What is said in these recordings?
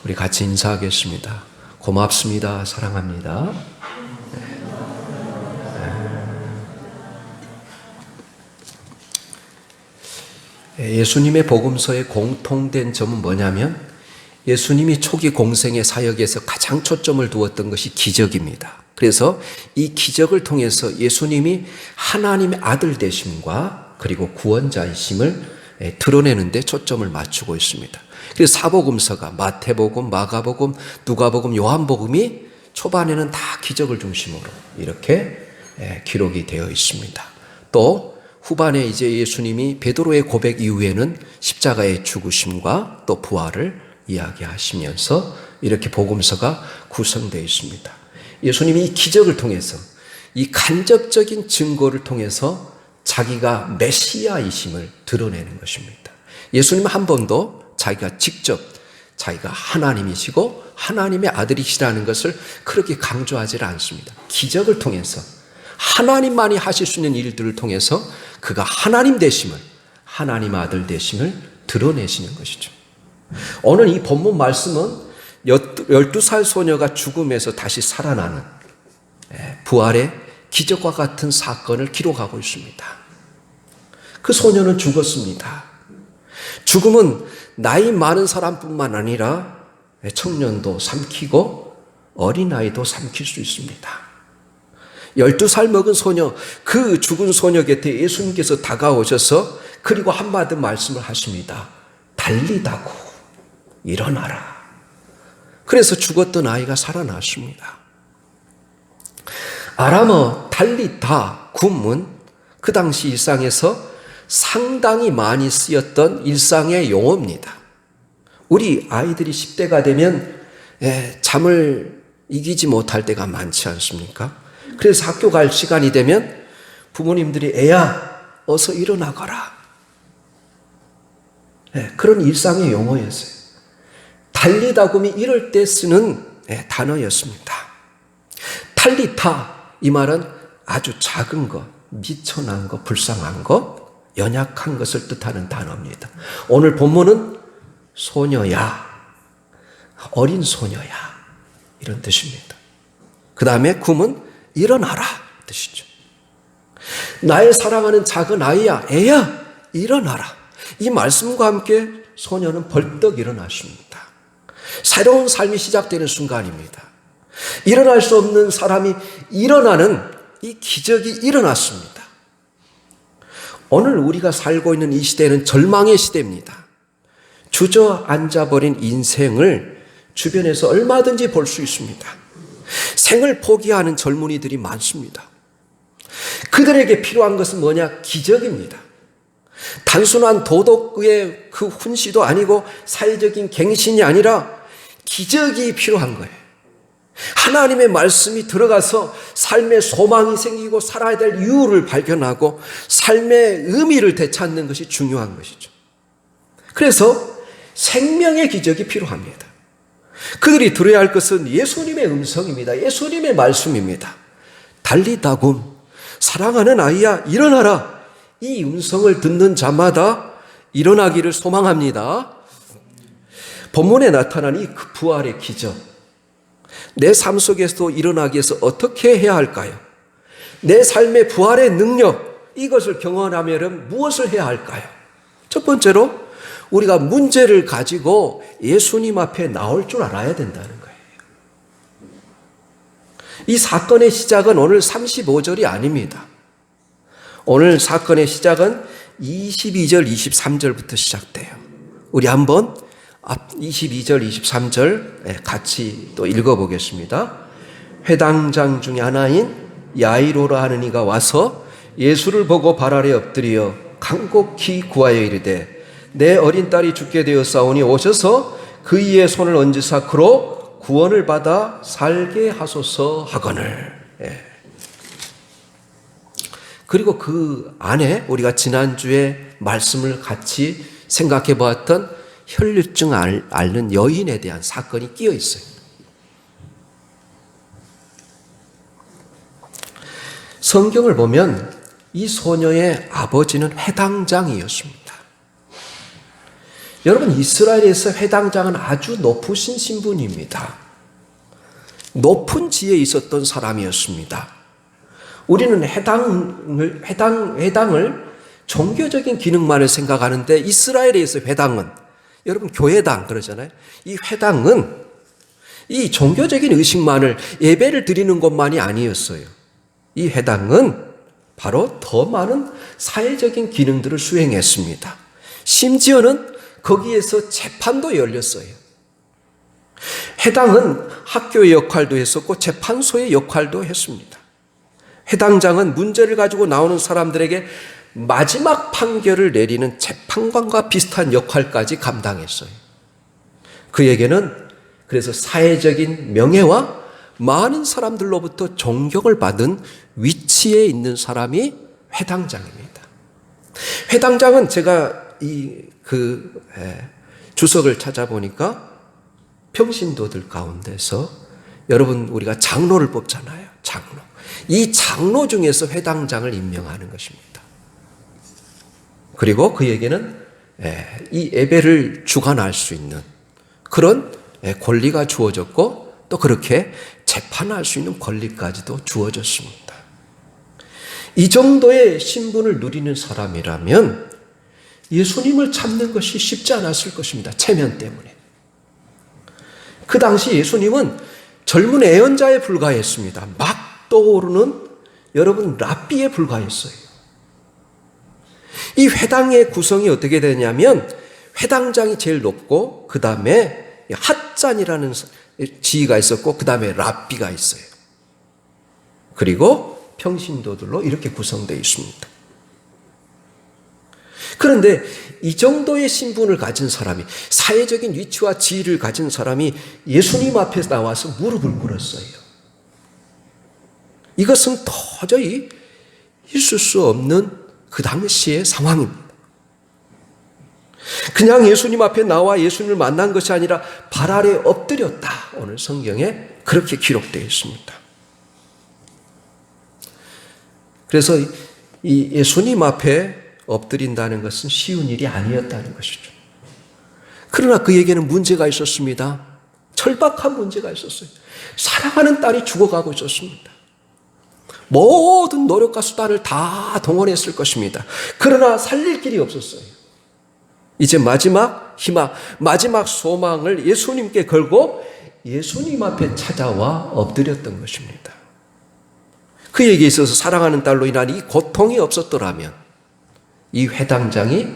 우리 같이 인사하겠습니다. 고맙습니다. 사랑합니다. 예수님의 복음서의 공통된 점은 뭐냐면 예수님이 초기 공생의 사역에서 가장 초점을 두었던 것이 기적입니다. 그래서 이 기적을 통해서 예수님이 하나님의 아들 되심과 그리고 구원자이심을 드러내는 데 초점을 맞추고 있습니다. 그래서 사복음서가 마태복음, 마가복음, 누가복음, 요한복음이 초반에는 다 기적을 중심으로 이렇게 기록이 되어 있습니다. 또 후반에 이제 예수님이 베드로의 고백 이후에는 십자가의 죽으심과 또 부활을 이야기하시면서 이렇게 복음서가 구성되어 있습니다. 예수님이 이 기적을 통해서 이 간접적인 증거를 통해서 자기가 메시아이심을 드러내는 것입니다. 예수님은 한 번도 자기가 직접 자기가 하나님이시고 하나님의 아들이시라는 것을 그렇게 강조하지 않습니다. 기적을 통해서 하나님만이 하실 수 있는 일들을 통해서 그가 하나님 되심을, 하나님 아들 되심을 드러내시는 것이죠. 오늘 이 본문 말씀은 12살 소녀가 죽음에서 다시 살아나는 부활의 기적과 같은 사건을 기록하고 있습니다. 그 소녀는 죽었습니다. 죽음은 나이 많은 사람뿐만 아니라 청년도 삼키고 어린아이도 삼킬 수 있습니다. 12살 먹은 소녀, 그 죽은 소녀 곁에 예수님께서 다가오셔서 그리고 한마디 말씀을 하십니다. 달리다고 일어나라. 그래서 죽었던 아이가 살아났습니다. 아람어 달리다 굼은 그 당시 일상에서 상당히 많이 쓰였던 일상의 용어입니다. 우리 아이들이 10대가 되면 잠을 이기지 못할 때가 많지 않습니까? 그래서 학교 갈 시간이 되면 부모님들이 애야 어서 일어나거라. 그런 일상의 용어였어요. 달리다 굼이 이럴 때 쓰는 단어였습니다. 탈리타, 이 말은 아주 작은 것, 미천한 것, 불쌍한 것, 연약한 것을 뜻하는 단어입니다. 오늘 본문은 소녀야, 어린 소녀야 이런 뜻입니다. 그 다음에 굼은 일어나라 뜻이죠. 나의 사랑하는 작은 아이야, 애야 일어나라. 이 말씀과 함께 소녀는 벌떡 일어났습니다. 새로운 삶이 시작되는 순간입니다. 일어날 수 없는 사람이 일어나는 이 기적이 일어났습니다. 오늘 우리가 살고 있는 이 시대는 절망의 시대입니다. 주저앉아버린 인생을 주변에서 얼마든지 볼 수 있습니다. 생을 포기하는 젊은이들이 많습니다. 그들에게 필요한 것은 뭐냐? 기적입니다. 단순한 도덕의 그 훈시도 아니고 사회적인 갱신이 아니라 기적이 필요한 거예요. 하나님의 말씀이 들어가서 삶의 소망이 생기고 살아야 될 이유를 발견하고 삶의 의미를 되찾는 것이 중요한 것이죠. 그래서 생명의 기적이 필요합니다. 그들이 들어야 할 것은 예수님의 음성입니다. 예수님의 말씀입니다. 달리다 굼, 사랑하는 아이야 일어나라. 이 음성을 듣는 자마다 일어나기를 소망합니다. 본문에 나타난 이 부활의 기적, 내 삶 속에서도 일어나기 위해서 어떻게 해야 할까요? 내 삶의 부활의 능력, 이것을 경험하려면 무엇을 해야 할까요? 첫 번째로 우리가 문제를 가지고 예수님 앞에 나올 줄 알아야 된다는 거예요. 이 사건의 시작은 오늘 35절이 아닙니다. 오늘 사건의 시작은 22절, 23절부터 시작돼요. 우리 한번 22절, 23절 같이 또 읽어보겠습니다. 회당장 중에 하나인 야이로라 하는 이가 와서 예수를 보고 발 아래 엎드려 간곡히 구하여 이르되 내 어린 딸이 죽게 되었사오니 오셔서 그이의 손을 얹으사 그로 구원을 받아 살게 하소서 하거늘. 그리고 그 안에 우리가 지난주에 말씀을 같이 생각해 보았던 혈류증 앓는 여인에 대한 사건이 끼어 있어요. 성경을 보면 이 소녀의 아버지는 회당장이었습니다. 여러분, 이스라엘에서 회당장은 아주 높으신 신분입니다. 높은 지위에 있었던 사람이었습니다. 우리는 회당을 종교적인 기능만을 생각하는데 이스라엘에서 회당은, 여러분 교회당 그러잖아요. 이 회당은 이 종교적인 의식만을, 예배를 드리는 것만이 아니었어요. 이 회당은 바로 더 많은 사회적인 기능들을 수행했습니다. 심지어는 거기에서 재판도 열렸어요. 회당은 학교의 역할도 했었고 재판소의 역할도 했습니다. 회당장은 문제를 가지고 나오는 사람들에게 마지막 판결을 내리는 재판관과 비슷한 역할까지 감당했어요. 그에게는 그래서 사회적인 명예와 많은 사람들로부터 존경을 받은 위치에 있는 사람이 회당장입니다. 회당장은 제가 주석을 찾아보니까 평신도들 가운데서, 여러분 우리가 장로를 뽑잖아요. 장로. 이 장로 중에서 회당장을 임명하는 것입니다. 그리고 그에게는 이 예배를 주관할 수 있는 그런 권리가 주어졌고, 또 그렇게 재판할 수 있는 권리까지도 주어졌습니다. 이 정도의 신분을 누리는 사람이라면 예수님을 찾는 것이 쉽지 않았을 것입니다. 체면 때문에. 그 당시 예수님은 젊은 애언자에 불과했습니다. 막 떠오르는, 여러분, 랍비에 불과했어요. 이 회당의 구성이 어떻게 되냐면 회당장이 제일 높고 그 다음에 핫잔이라는 지위가 있었고 그 다음에 랍비가 있어요. 그리고 평신도들로 이렇게 구성되어 있습니다. 그런데 이 정도의 신분을 가진 사람이, 사회적인 위치와 지위를 가진 사람이 예수님 앞에 나와서 무릎을 꿇었어요. 이것은 도저히 있을 수 없는 그 당시의 상황입니다. 그냥 예수님 앞에 나와 예수님을 만난 것이 아니라 발 아래 엎드렸다. 오늘 성경에 그렇게 기록되어 있습니다. 그래서 이 예수님 앞에 엎드린다는 것은 쉬운 일이 아니었다는 것이죠. 그러나 그에게는 문제가 있었습니다. 절박한 문제가 있었어요. 사랑하는 딸이 죽어가고 있었습니다. 모든 노력과 수단을 다 동원했을 것입니다. 그러나 살릴 길이 없었어요. 이제 마지막 희망, 마지막 소망을 예수님께 걸고 예수님 앞에 찾아와 엎드렸던 것입니다. 그에게 있어서 사랑하는 딸로 인한 이 고통이 없었더라면 이 회당장이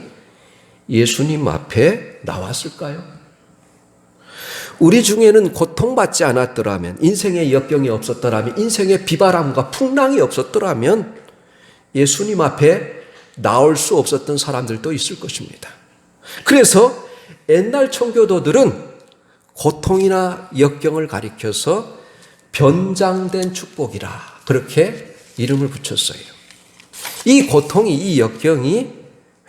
예수님 앞에 나왔을까요? 우리 중에는 고통받지 않았더라면, 인생의 역경이 없었더라면, 인생의 비바람과 풍랑이 없었더라면 예수님 앞에 나올 수 없었던 사람들도 있을 것입니다. 그래서 옛날 청교도들은 고통이나 역경을 가리켜서 변장된 축복이라 그렇게 이름을 붙였어요. 이 고통이, 이 역경이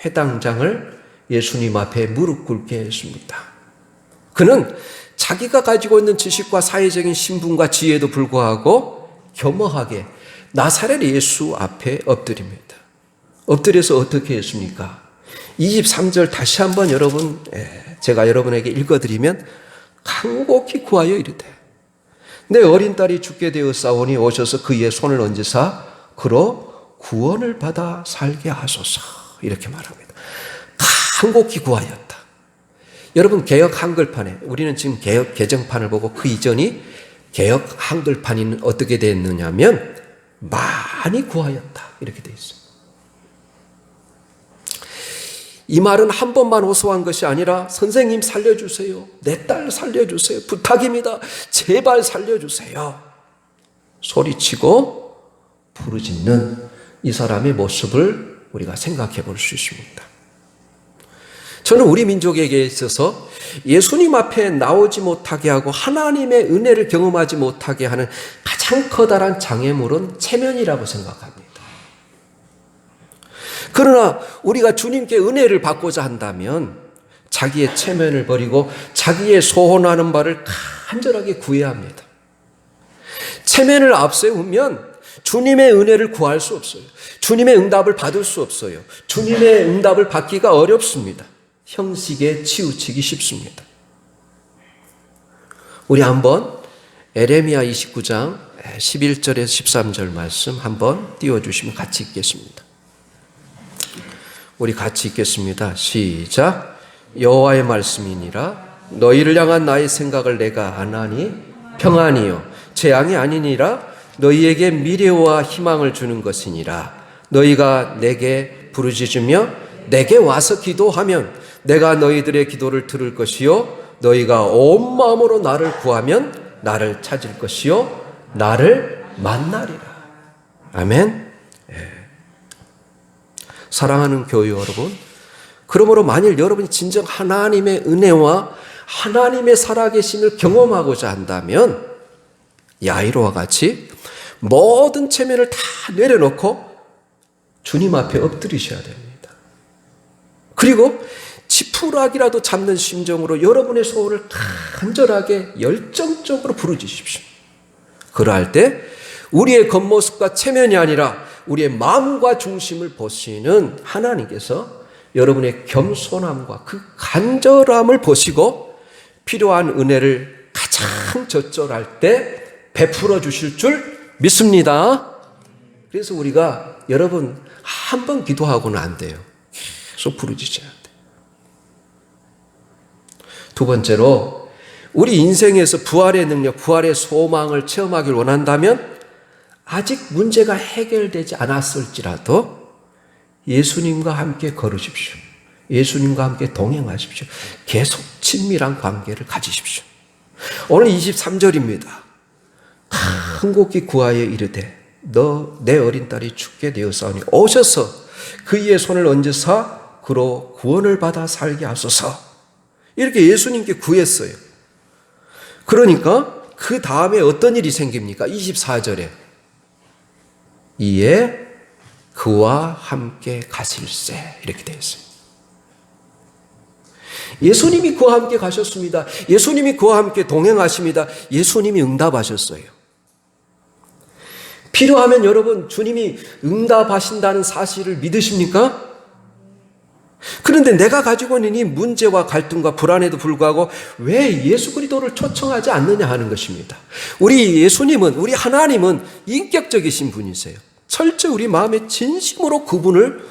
회당장을 예수님 앞에 무릎 꿇게 했습니다. 그는 자기가 가지고 있는 지식과 사회적인 신분과 지혜에도 불구하고 겸허하게 나사렛 예수 앞에 엎드립니다. 엎드려서 어떻게 했습니까? 23절 다시 한번 제가 여러분에게 읽어드리면, 간곡히 구하여 이르되 내 어린 딸이 죽게 되었사오니 오셔서 그의 손을 얹으사 그로 구원을 받아 살게 하소서. 이렇게 말합니다. 간곡히 구하였다. 여러분, 개역 한글판에, 우리는 지금 개역 개정판을 보고 그 이전이 개역 한글판이 어떻게 됐느냐면 많이 구하였다 이렇게 되어 있어요. 이 말은 한 번만 호소한 것이 아니라 선생님 살려주세요. 내 딸 살려주세요. 부탁입니다. 제발 살려주세요. 소리치고 부르짖는 이 사람의 모습을 우리가 생각해 볼 수 있습니다. 저는 우리 민족에게 있어서 예수님 앞에 나오지 못하게 하고 하나님의 은혜를 경험하지 못하게 하는 가장 커다란 장애물은 체면이라고 생각합니다. 그러나 우리가 주님께 은혜를 받고자 한다면 자기의 체면을 버리고 자기의 소원하는 바를 간절하게 구해야 합니다. 체면을 앞세우면 주님의 은혜를 구할 수 없어요. 주님의 응답을 받을 수 없어요. 주님의 응답을 받기가 어렵습니다. 형식에 치우치기 쉽습니다. 우리 한번 에레미야 29장 11절에서 13절 말씀 한번 띄워주시면 같이 읽겠습니다. 우리 같이 읽겠습니다. 시작. 여호와의 말씀이니라. 너희를 향한 나의 생각을 내가 아나니 평안이요 재앙이 아니니라. 너희에게 미래와 희망을 주는 것이니라. 너희가 내게 부르짖으며 내게 와서 기도하면 내가 너희들의 기도를 들을 것이요 너희가 온 마음으로 나를 구하면 나를 찾을 것이요 나를 만나리라. 아멘. 사랑하는 교회 여러분, 그러므로 만일 여러분이 진정 하나님의 은혜와 하나님의 살아계심을 경험하고자 한다면 야이로와 같이 모든 체면을 다 내려놓고 주님 앞에 엎드리셔야 됩니다. 그리고 지푸라기라도 잡는 심정으로 여러분의 소원을 간절하게 열정적으로 부르짖으십시오. 그러할 때 우리의 겉모습과 체면이 아니라 우리의 마음과 중심을 보시는 하나님께서 여러분의 겸손함과 그 간절함을 보시고 필요한 은혜를 가장 적절할 때 베풀어 주실 줄 믿습니다. 그래서 우리가 여러분 한 번 기도하고는 안 돼요. 계속 부르짖어야 돼. 두 번째로 우리 인생에서 부활의 능력, 부활의 소망을 체험하길 원한다면 아직 문제가 해결되지 않았을지라도 예수님과 함께 걸으십시오. 예수님과 함께 동행하십시오. 계속 친밀한 관계를 가지십시오. 오늘 23절입니다. 한곡이 구하여 이르되 너 내 어린 딸이 죽게 되었사오니 오셔서 그의 손을 얹으사 그로 구원을 받아 살게 하소서. 이렇게 예수님께 구했어요. 그러니까 그 다음에 어떤 일이 생깁니까? 24절에 이에 그와 함께 가실세 이렇게 되어 있어요. 예수님이 그와 함께 가셨습니다. 예수님이 그와 함께 동행하십니다. 예수님이 응답하셨어요. 필요하면 여러분 주님이 응답하신다는 사실을 믿으십니까? 그런데 내가 가지고 있는 이 문제와 갈등과 불안에도 불구하고 왜 예수 그리스도를 초청하지 않느냐 하는 것입니다. 우리 예수님은, 우리 하나님은 인격적이신 분이세요. 철저히 우리 마음에 진심으로 그분을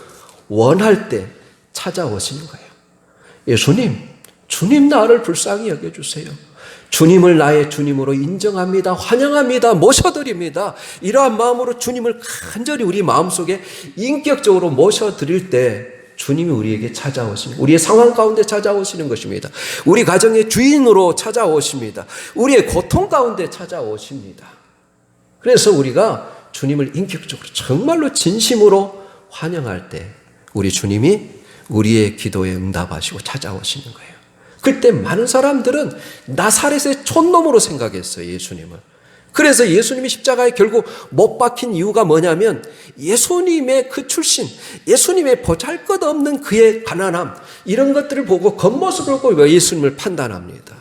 원할 때 찾아오시는 거예요. 예수님, 주님 나를 불쌍히 여겨주세요. 주님을 나의 주님으로 인정합니다. 환영합니다. 모셔드립니다. 이러한 마음으로 주님을 간절히 우리 마음속에 인격적으로 모셔드릴 때 주님이 우리에게 찾아오십니다. 우리의 상황 가운데 찾아오시는 것입니다. 우리 가정의 주인으로 찾아오십니다. 우리의 고통 가운데 찾아오십니다. 그래서 우리가 주님을 인격적으로 정말로 진심으로 환영할 때 우리 주님이 우리의 기도에 응답하시고 찾아오시는 거예요. 그때 많은 사람들은 나사렛의 촌놈으로 생각했어요, 예수님을. 그래서 예수님이 십자가에 결국 못 박힌 이유가 뭐냐면 예수님의 그 출신, 예수님의 보잘것없는 그의 가난함, 이런 것들을 보고 겉모습을 보고 예수님을 판단합니다.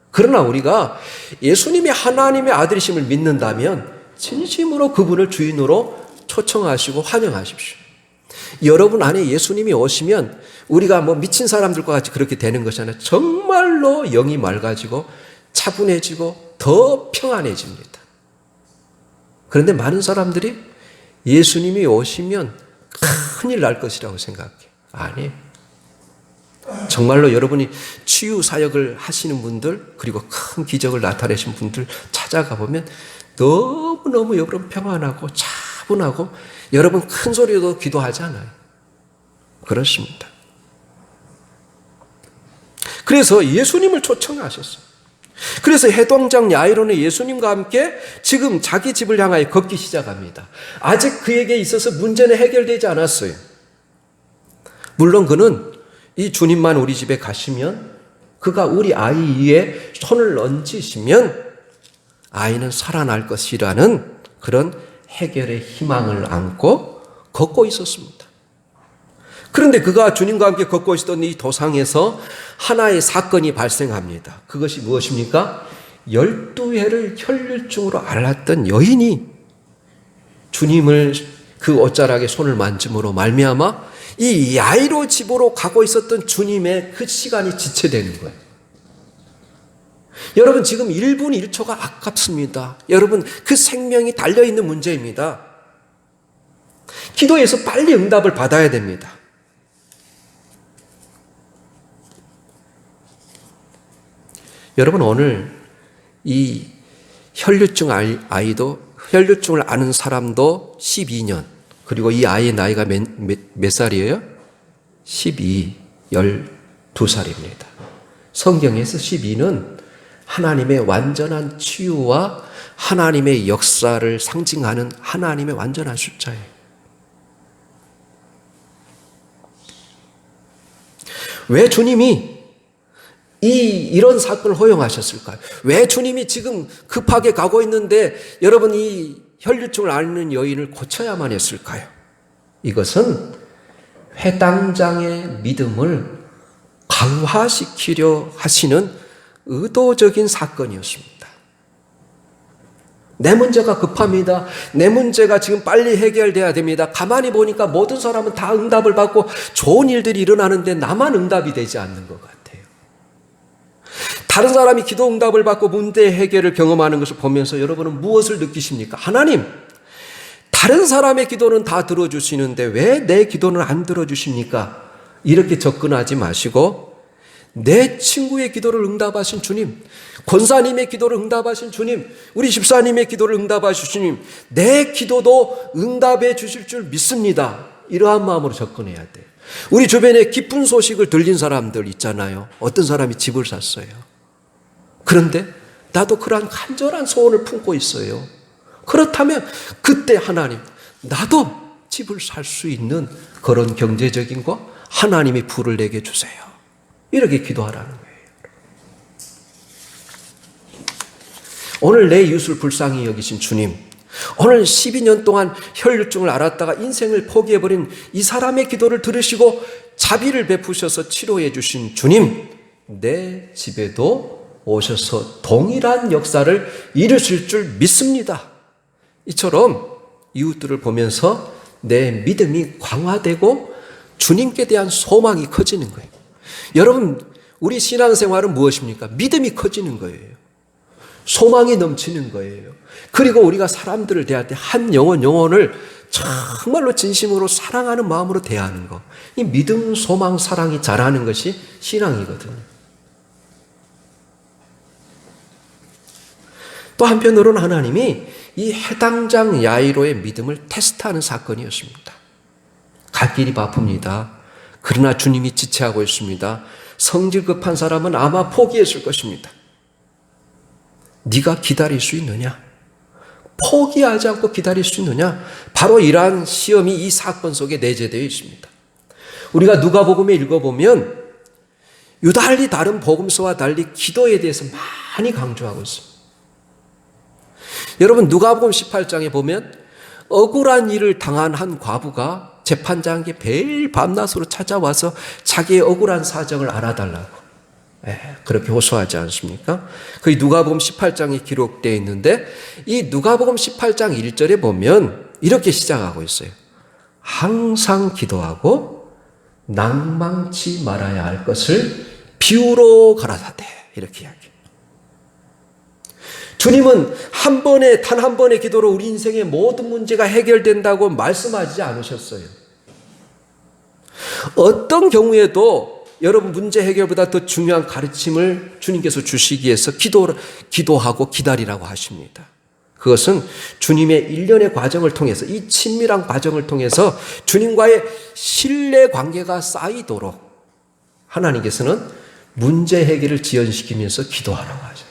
그러나 우리가 예수님이 하나님의 아들이심을 믿는다면 진심으로 그분을 주인으로 초청하시고 환영하십시오. 여러분 안에 예수님이 오시면 우리가 뭐 미친 사람들과 같이 그렇게 되는 것이 아니라 정말로 영이 맑아지고 차분해지고 더 평안해집니다. 그런데 많은 사람들이 예수님이 오시면 큰일 날 것이라고 생각해요. 아니에요. 정말로 여러분이 치유 사역을 하시는 분들 그리고 큰 기적을 나타내신 분들 찾아가 보면 너무너무 여러분 평안하고 차분하고 여러분 큰 소리로 기도하지 않아요. 그렇습니다. 그래서 예수님을 초청하셨어요. 그래서 해동장 야이로는 예수님과 함께 지금 자기 집을 향하여 걷기 시작합니다. 아직 그에게 있어서 문제는 해결되지 않았어요. 물론 그는 이 주님만 우리 집에 가시면 그가 우리 아이 위에 손을 얹으시면 아이는 살아날 것이라는 그런 해결의 희망을 안고 걷고 있었습니다. 그런데 그가 주님과 함께 걷고 있었던 이 도상에서 하나의 사건이 발생합니다. 그것이 무엇입니까? 12해를 혈류증으로 앓았던 여인이 주님을 그 옷자락에 손을 만짐으로 말미암아 이 야이로 집으로 가고 있었던 주님의 그 시간이 지체되는 거예요. 여러분 지금 1분 1초가 아깝습니다. 여러분 그 생명이 달려있는 문제입니다. 기도해서 빨리 응답을 받아야 됩니다. 여러분 오늘 이 혈류증을 아는 사람도 12년, 그리고 이 아이의 나이가 몇 살이에요? 12살입니다. 성경에서 12는 하나님의 완전한 치유와 하나님의 역사를 상징하는 하나님의 완전한 숫자예요. 왜 주님이 이런 사건을 허용하셨을까요? 왜 주님이 지금 급하게 가고 있는데 여러분 이 혈류증을 앓는 여인을 고쳐야만 했을까요? 이것은 회당장의 믿음을 강화시키려 하시는 의도적인 사건이었습니다. 내 문제가 급합니다. 내 문제가 지금 빨리 해결돼야 됩니다. 가만히 보니까 모든 사람은 다 응답을 받고 좋은 일들이 일어나는데 나만 응답이 되지 않는 것 같아요. 다른 사람이 기도 응답을 받고 문제 해결을 경험하는 것을 보면서 여러분은 무엇을 느끼십니까? 하나님, 다른 사람의 기도는 다 들어주시는데 왜 내 기도는 안 들어주십니까? 이렇게 접근하지 마시고 내 친구의 기도를 응답하신 주님, 권사님의 기도를 응답하신 주님, 우리 집사님의 기도를 응답하신 주님, 내 기도도 응답해 주실 줄 믿습니다. 이러한 마음으로 접근해야 돼요. 우리 주변에 기쁜 소식을 들린 사람들 있잖아요. 어떤 사람이 집을 샀어요. 그런데 나도 그러한 간절한 소원을 품고 있어요. 그렇다면 그때 하나님, 나도 집을 살 수 있는 그런 경제적인 거 하나님이 불을 내게 주세요. 이렇게 기도하라는 거예요. 오늘 내 이웃을 불쌍히 여기신 주님, 오늘 12년 동안 혈류증을 앓았다가 인생을 포기해버린 이 사람의 기도를 들으시고 자비를 베푸셔서 치료해 주신 주님, 내 집에도 오셔서 동일한 역사를 이루실 줄 믿습니다. 이처럼 이웃들을 보면서 내 믿음이 강화되고 주님께 대한 소망이 커지는 거예요. 여러분, 우리 신앙생활은 무엇입니까? 믿음이 커지는 거예요. 소망이 넘치는 거예요. 그리고 우리가 사람들을 대할 때 한 영혼을 정말로 진심으로 사랑하는 마음으로 대하는 것. 이 믿음, 소망, 사랑이 자라는 것이 신앙이거든요. 또 한편으로는 하나님이 이 해당장 야이로의 믿음을 테스트하는 사건이었습니다. 갈 길이 바쁩니다. 그러나 주님이 지체하고 있습니다. 성질 급한 사람은 아마 포기했을 것입니다. 네가 기다릴 수 있느냐? 포기하지 않고 기다릴 수 있느냐? 바로 이러한 시험이 이 사건 속에 내재되어 있습니다. 우리가 누가복음에 읽어보면 유달리 다른 복음서와 달리 기도에 대해서 많이 강조하고 있습니다. 여러분 누가복음 18장에 보면 억울한 일을 당한 한 과부가 재판장에게 매일 밤낮으로 찾아와서 자기의 억울한 사정을 알아달라고 그렇게 호소하지 않습니까? 그 누가복음 18장에 기록되어 있는데 이 누가복음 18장 1절에 보면 이렇게 시작하고 있어요. 항상 기도하고 낭망치 말아야 할 것을 비유로 가라사대 이렇게 이야기해요. 주님은 단 한 번의 기도로 우리 인생의 모든 문제가 해결된다고 말씀하지 않으셨어요. 어떤 경우에도 여러분 문제 해결보다 더 중요한 가르침을 주님께서 주시기 위해서 기도하고 기다리라고 하십니다. 그것은 주님의 일련의 과정을 통해서 이 친밀한 과정을 통해서 주님과의 신뢰 관계가 쌓이도록 하나님께서는 문제 해결을 지연시키면서 기도하라고 하죠.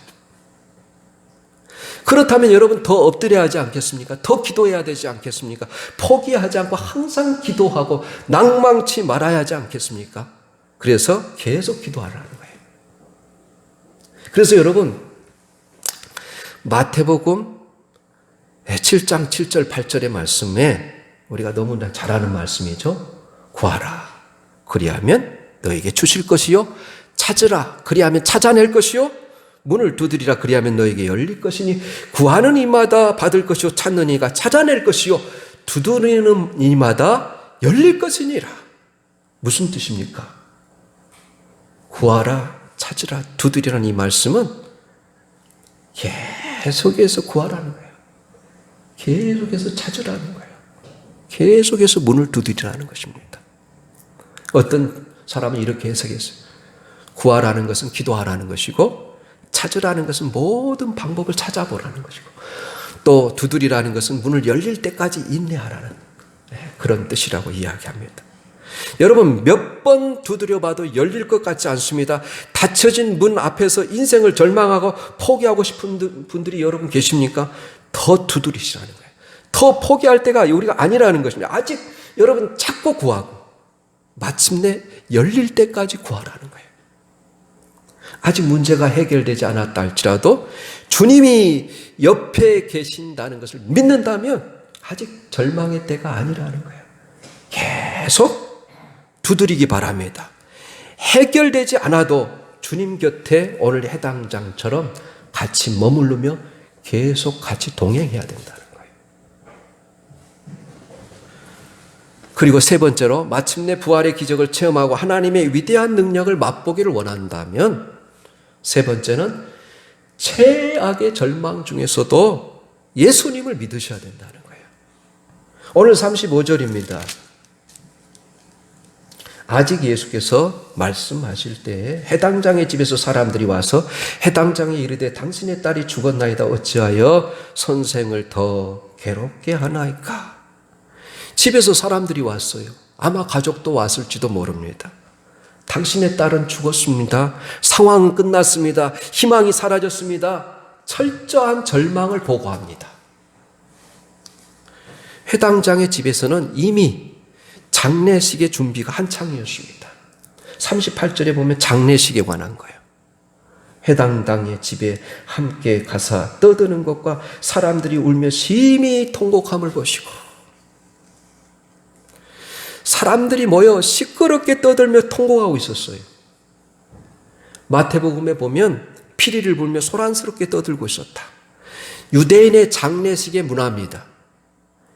그렇다면 여러분 더 엎드려야 하지 않겠습니까? 더 기도해야 되지 않겠습니까? 포기하지 않고 항상 기도하고 낭망치 말아야 하지 않겠습니까? 그래서 계속 기도하라는 거예요. 그래서 여러분 마태복음 7장 7절 8절의 말씀에 우리가 너무나 잘 아는 말씀이죠. 구하라 그리하면 너에게 주실 것이요 찾으라 그리하면 찾아낼 것이요 문을 두드리라 그리하면 너에게 열릴 것이니 구하는 이마다 받을 것이요 찾는 이가 찾아낼 것이요 두드리는 이마다 열릴 것이니라. 무슨 뜻입니까? 구하라, 찾으라, 두드리라는 이 말씀은 계속해서 구하라는 거예요. 계속해서 찾으라는 거예요. 계속해서 문을 두드리라는 것입니다. 어떤 사람은 이렇게 해석했어요. 구하라는 것은 기도하라는 것이고, 찾으라는 것은 모든 방법을 찾아보라는 것이고, 또 두드리라는 것은 문을 열릴 때까지 인내하라는 그런 뜻이라고 이야기합니다. 여러분, 몇 번 두드려봐도 열릴 것 같지 않습니다. 닫혀진 문 앞에서 인생을 절망하고 포기하고 싶은 분들이 여러분 계십니까? 더 두드리시라는 거예요. 더 포기할 때가 우리가 아니라는 것입니다. 아직 여러분 찾고 구하고 마침내 열릴 때까지 구하라는 거예요. 아직 문제가 해결되지 않았다 할지라도 주님이 옆에 계신다는 것을 믿는다면 아직 절망의 때가 아니라는 거예요. 계속 두드리기 바랍니다. 해결되지 않아도 주님 곁에 오늘 해당장처럼 같이 머무르며 계속 같이 동행해야 된다는 거예요. 그리고 세 번째로, 마침내 부활의 기적을 체험하고 하나님의 위대한 능력을 맛보기를 원한다면, 세 번째는 최악의 절망 중에서도 예수님을 믿으셔야 된다는 거예요. 오늘 35절입니다. 아직 예수께서 말씀하실 때에 해당장의 집에서 사람들이 와서 해당장에 이르되 당신의 딸이 죽었나이다. 어찌하여 선생을 더 괴롭게 하나이까? 집에서 사람들이 왔어요. 아마 가족도 왔을지도 모릅니다. 당신의 딸은 죽었습니다. 상황은 끝났습니다. 희망이 사라졌습니다. 철저한 절망을 보고합니다. 해당장의 집에서는 이미 장례식의 준비가 한창이었습니다. 38절에 보면 장례식에 관한 거예요. 해당 당의 집에 함께 가사 떠드는 것과 사람들이 울며 심히 통곡함을 보시고, 사람들이 모여 시끄럽게 떠들며 통곡하고 있었어요. 마태복음에 보면 피리를 불며 소란스럽게 떠들고 있었다. 유대인의 장례식의 문화입니다.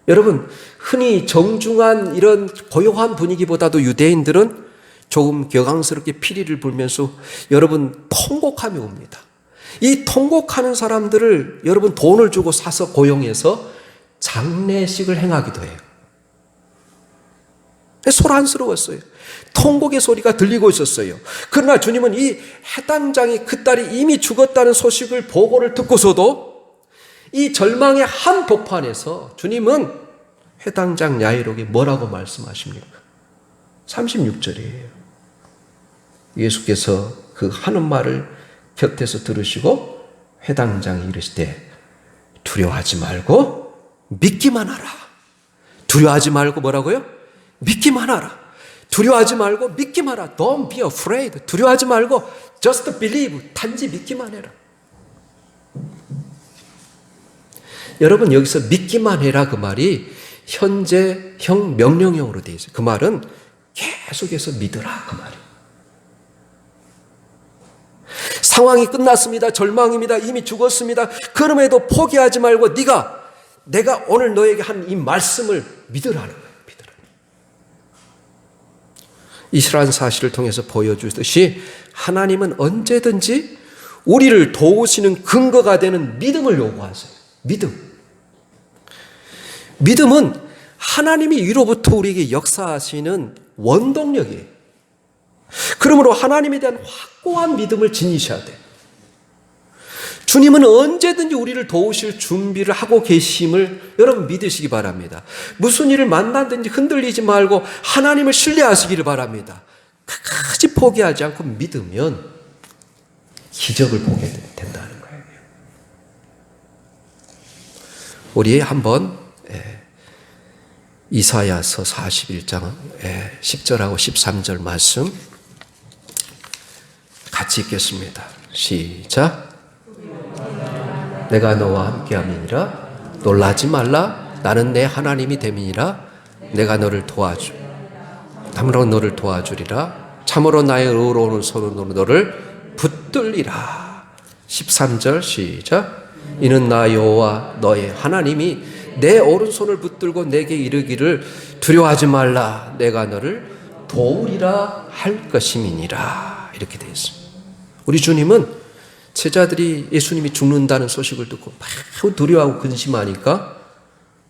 여러분, 흔히 정중한 이런 고요한 분위기보다도 유대인들은 조금 격앙스럽게 피리를 불면서 여러분 통곡하며 옵니다. 이 통곡하는 사람들을 여러분 돈을 주고 사서 고용해서 장례식을 행하기도 해요. 소란스러웠어요. 통곡의 소리가 들리고 있었어요. 그러나 주님은 이 해당장이 그 딸이 이미 죽었다는 소식을 보고를 듣고서도 이 절망의 한 복판에서 주님은 해당장 야이로에게 뭐라고 말씀하십니까? 36절이에요. 예수께서 그 하는 말을 곁에서 들으시고 해당장이 이르시되 두려워하지 말고 믿기만 하라. 두려워하지 말고 뭐라고요? 믿기만 하라. 두려워하지 말고 믿기만 하라. Don't be afraid. 두려워하지 말고 just believe. 단지 믿기만 해라. 여러분, 여기서 믿기만 해라 그 말이 현재형 명령형으로 되어 있어요. 그 말은 계속해서 믿으라 그 말이에요. 상황이 끝났습니다. 절망입니다. 이미 죽었습니다. 그럼에도 포기하지 말고 내가 오늘 너에게 한 이 말씀을 믿으라는 거예요. 믿으라. 이스라엘 사실을 통해서 보여주듯이 하나님은 언제든지 우리를 도우시는 근거가 되는 믿음을 요구하세요. 믿음은 하나님이 위로부터 우리에게 역사하시는 원동력이에요. 그러므로 하나님에 대한 확고한 믿음을 지니셔야 돼요. 주님은 언제든지 우리를 도우실 준비를 하고 계심을 여러분 믿으시기 바랍니다. 무슨 일을 만나든지 흔들리지 말고 하나님을 신뢰하시기를 바랍니다. 끝까지 포기하지 않고 믿으면 기적을 보게 된다는 거예요. 우리 한번 이사야서 41장 10절하고 13절 말씀 같이 읽겠습니다. 시작. 내가 너와 함께함이니라. 놀라지 말라. 나는 내 하나님이 됨이니라. 내가 너를 도와주. 참으로 너를 도와주리라. 참으로 나의 의로운 손으로 너를 붙들리라. 13절 시작. 이는 나 여호와 너의 하나님이 내 오른손을 붙들고 내게 이르기를 두려워하지 말라. 내가 너를 도우리라 할 것임이니라. 이렇게 되어 있습니다. 우리 주님은 제자들이 예수님이 죽는다는 소식을 듣고 막 두려워하고 근심하니까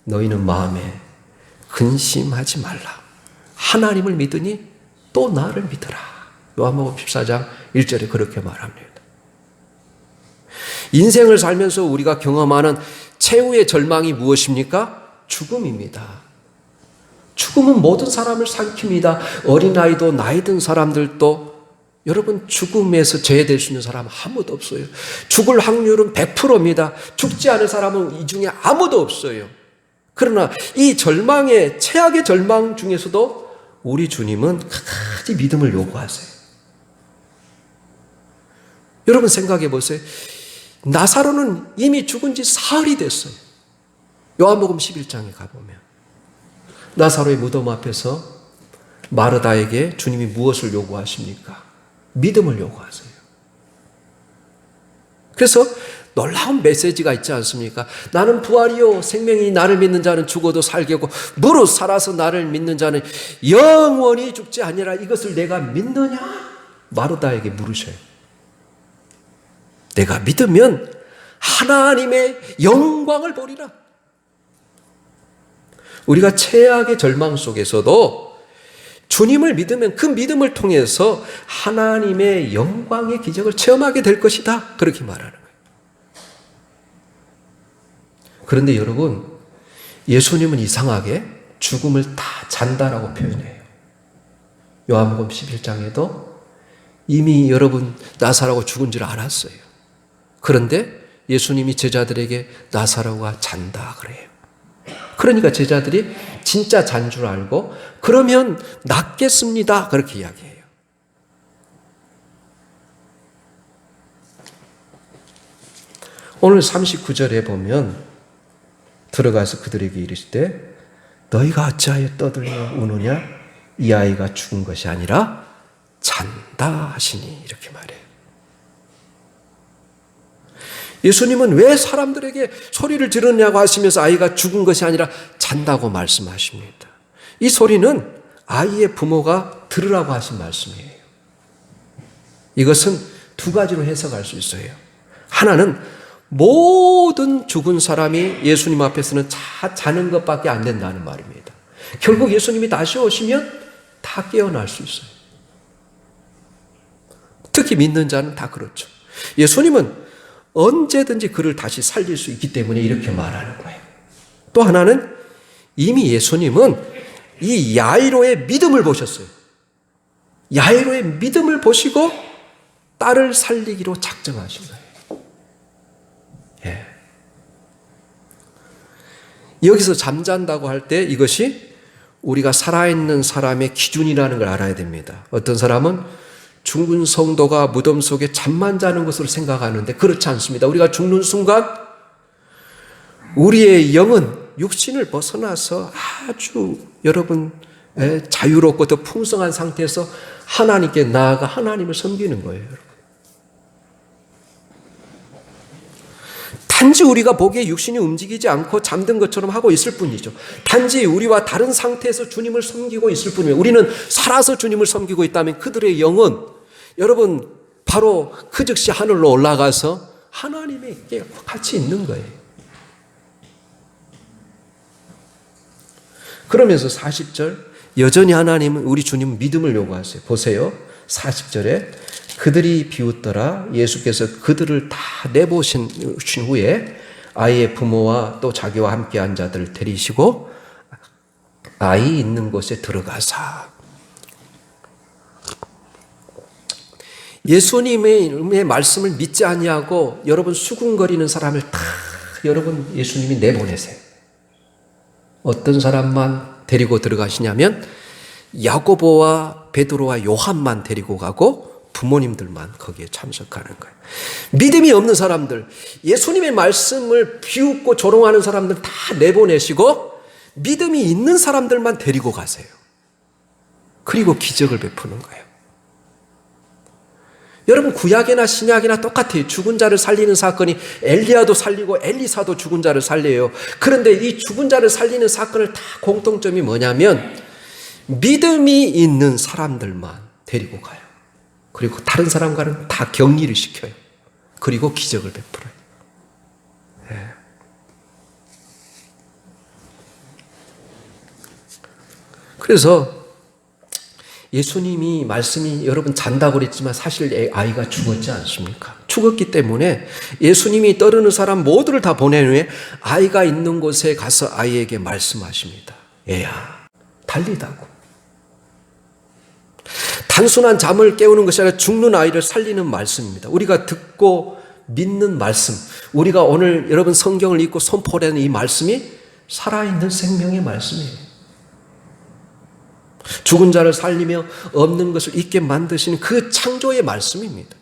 너희는 마음에 근심하지 말라. 하나님을 믿으니 또 나를 믿으라. 요한복음 14장 1절에 그렇게 말합니다. 인생을 살면서 우리가 경험하는 최후의 절망이 무엇입니까? 죽음입니다. 죽음은 모든 사람을 삼킵니다. 어린아이도 나이 든 사람들도. 여러분, 죽음에서 제외될 수 있는 사람은 아무도 없어요. 죽을 확률은 100%입니다. 죽지 않은 사람은 이 중에 아무도 없어요. 그러나 이 절망의 최악의 절망 중에서도 우리 주님은 끝까지 믿음을 요구하세요. 여러분 생각해 보세요. 나사로는 이미 죽은 지 사흘이 됐어요. 요한복음 11장에 가보면 나사로의 무덤 앞에서 마르다에게 주님이 무엇을 요구하십니까? 믿음을 요구하세요. 그래서 놀라운 메시지가 있지 않습니까? 나는 부활이요 생명이 나를 믿는 자는 죽어도 살게고 무릇 살아서 나를 믿는 자는 영원히 죽지 아니라 이것을 내가 믿느냐? 마르다에게 물으셔요. 내가 믿으면 하나님의 영광을 보리라. 우리가 최악의 절망 속에서도 주님을 믿으면 그 믿음을 통해서 하나님의 영광의 기적을 체험하게 될 것이다. 그렇게 말하는 거예요. 그런데 여러분, 예수님은 이상하게 죽음을 다 잔다라고 표현해요. 요한복음 11장에도 이미 여러분 나사로가 죽은 줄 알았어요. 그런데 예수님이 제자들에게 나사로가 잔다 그래요. 그러니까 제자들이 진짜 잔 줄 알고 그러면 낫겠습니다. 그렇게 이야기해요. 오늘 39절에 보면 들어가서 그들에게 이르시되 너희가 어찌하여 떠들며 우느냐? 이 아이가 죽은 것이 아니라 잔다 하시니 이렇게 말해요. 예수님은 왜 사람들에게 소리를 지르냐고 하시면서 아이가 죽은 것이 아니라 잔다고 말씀하십니다. 이 소리는 아이의 부모가 들으라고 하신 말씀이에요. 이것은 두 가지로 해석할 수 있어요. 하나는 모든 죽은 사람이 예수님 앞에서는 자는 것밖에 안 된다는 말입니다. 결국 예수님이 다시 오시면 다 깨어날 수 있어요. 특히 믿는 자는 다 그렇죠. 예수님은 언제든지 그를 다시 살릴 수 있기 때문에 이렇게 말하는 거예요. 또 하나는 이미 예수님은 이 야이로의 믿음을 보셨어요. 야이로의 믿음을 보시고 딸을 살리기로 작정하신 거예요. 예. 여기서 잠잔다고 할 때 이것이 우리가 살아있는 사람의 기준이라는 걸 알아야 됩니다. 어떤 사람은 죽은 성도가 무덤 속에 잠만 자는 것으로 생각하는데 그렇지 않습니다. 우리가 죽는 순간 우리의 영은 육신을 벗어나서 아주 여러분 자유롭고 더 풍성한 상태에서 하나님께 나아가 하나님을 섬기는 거예요. 여러분. 단지 우리가 보기에 육신이 움직이지 않고 잠든 것처럼 하고 있을 뿐이죠. 단지 우리와 다른 상태에서 주님을 섬기고 있을 뿐이에요. 우리는 살아서 주님을 섬기고 있다면 그들의 영은 여러분 바로 그 즉시 하늘로 올라가서 하나님께 같이 있는 거예요. 그러면서 40절 여전히 하나님은 우리 주님은 믿음을 요구하세요. 보세요. 40절에 그들이 비웃더라. 예수께서 그들을 다 내보신 후에 아이의 부모와 또 자기와 함께 한 자들을 데리시고 아이 있는 곳에 들어가사. 예수님의 말씀을 믿지 아니하고 여러분 수군거리는 사람을 다 여러분 예수님이 내보내세요. 어떤 사람만 데리고 들어가시냐면 야고보와 베드로와 요한만 데리고 가고 부모님들만 거기에 참석하는 거예요. 믿음이 없는 사람들, 예수님의 말씀을 비웃고 조롱하는 사람들 다 내보내시고 믿음이 있는 사람들만 데리고 가세요. 그리고 기적을 베푸는 거예요. 여러분 구약이나 신약이나 똑같아요. 죽은 자를 살리는 사건이 엘리야도 살리고 엘리사도 죽은 자를 살려요. 그런데 이 죽은 자를 살리는 사건을 다 공통점이 뭐냐면 믿음이 있는 사람들만 데리고 가요. 그리고 다른 사람과는 다 격리를 시켜요. 그리고 기적을 베풀어요. 네. 그래서 예수님이 말씀이 여러분 잔다고 그랬지만 사실 아이가 죽었지 않습니까? 죽었기 때문에 예수님이 떠르는 사람 모두를 다 보낸 후에 아이가 있는 곳에 가서 아이에게 말씀하십니다. 얘야, 달리다고. 단순한 잠을 깨우는 것이 아니라 죽는 아이를 살리는 말씀입니다. 우리가 듣고 믿는 말씀, 우리가 오늘 여러분 성경을 읽고 선포하는 이 말씀이 살아있는 생명의 말씀이에요. 죽은 자를 살리며 없는 것을 있게 만드시는 그 창조의 말씀입니다.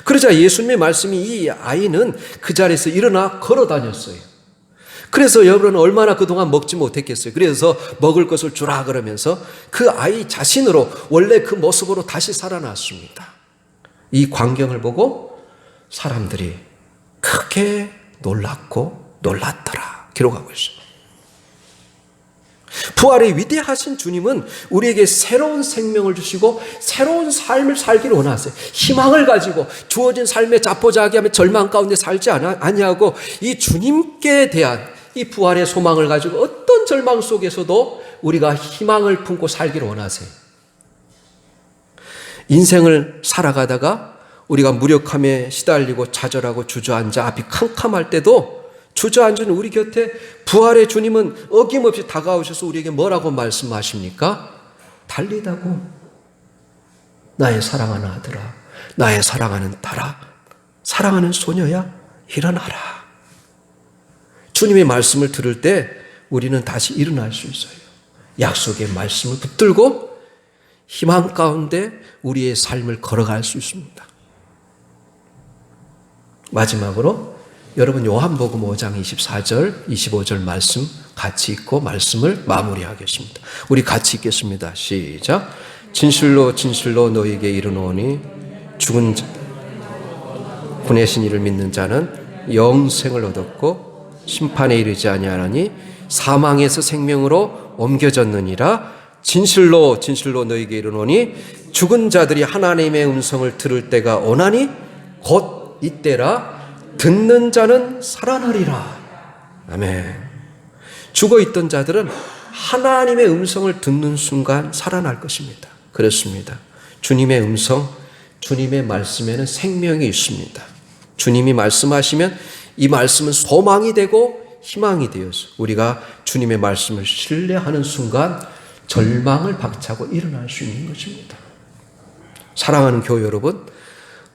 그러자 예수님의 말씀이 이 아이는 그 자리에서 일어나 걸어 다녔어요. 그래서 여러분은 얼마나 그동안 먹지 못했겠어요. 그래서 먹을 것을 주라 그러면서 그 아이 자신으로 원래 그 모습으로 다시 살아났습니다. 이 광경을 보고 사람들이 크게 놀랐고 놀랐더라 기록하고 있어요. 부활의 위대하신 주님은 우리에게 새로운 생명을 주시고 새로운 삶을 살기를 원하세요. 희망을 가지고 주어진 삶에 자포자기하며 절망 가운데 살지 아니하고 이 주님께 대한 이 부활의 소망을 가지고 어떤 절망 속에서도 우리가 희망을 품고 살기를 원하세요. 인생을 살아가다가 우리가 무력함에 시달리고 좌절하고 주저앉아 앞이 캄캄할 때도 주저앉은 우리 곁에 부활의 주님은 어김없이 다가오셔서 우리에게 뭐라고 말씀하십니까? 달리다고. 나의 사랑하는 아들아, 나의 사랑하는 딸아, 사랑하는 소녀야, 일어나라. 주님의 말씀을 들을 때 우리는 다시 일어날 수 있어요. 약속의 말씀을 붙들고 희망 가운데 우리의 삶을 걸어갈 수 있습니다. 마지막으로 여러분 요한복음 5장 24절, 25절 말씀 같이 읽고 말씀을 마무리하겠습니다. 우리 같이 읽겠습니다. 시작. 진실로 진실로 너희에게 이르노니 죽은 보내신 이를 믿는 자는 영생을 얻었고 심판에 이르지 아니하나니 사망에서 생명으로 옮겨졌느니라. 진실로 진실로 너희에게 이르노니 죽은 자들이 하나님의 음성을 들을 때가 오나니 곧 이때라. 듣는 자는 살아나리라. 아멘. 죽어있던 자들은 하나님의 음성을 듣는 순간 살아날 것입니다. 그렇습니다. 주님의 음성, 주님의 말씀에는 생명이 있습니다. 주님이 말씀하시면 이 말씀은 소망이 되고 희망이 되어서 우리가 주님의 말씀을 신뢰하는 순간 절망을 박차고 일어날 수 있는 것입니다. 사랑하는 교회 여러분,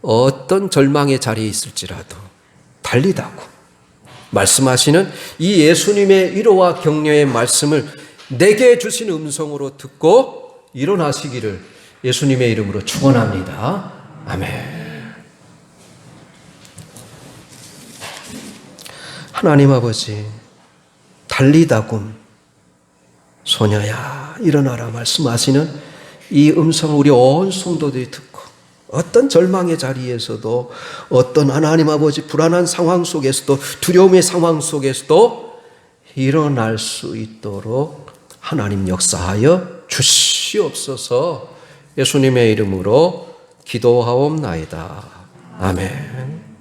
어떤 절망의 자리에 있을지라도 달리다고 말씀하시는 이 예수님의 위로와 격려의 말씀을 내게 주신 음성으로 듣고 일어나시기를 예수님의 이름으로 축원합니다. 아멘. 하나님 아버지, 달리다군 소녀야 일어나라 말씀하시는 이 음성을 우리 온 성도들이 듣고 어떤 절망의 자리에서도 어떤 하나님 아버지 불안한 상황 속에서도 두려움의 상황 속에서도 일어날 수 있도록 하나님 역사하여 주시옵소서. 예수님의 이름으로 기도하옵나이다. 아멘.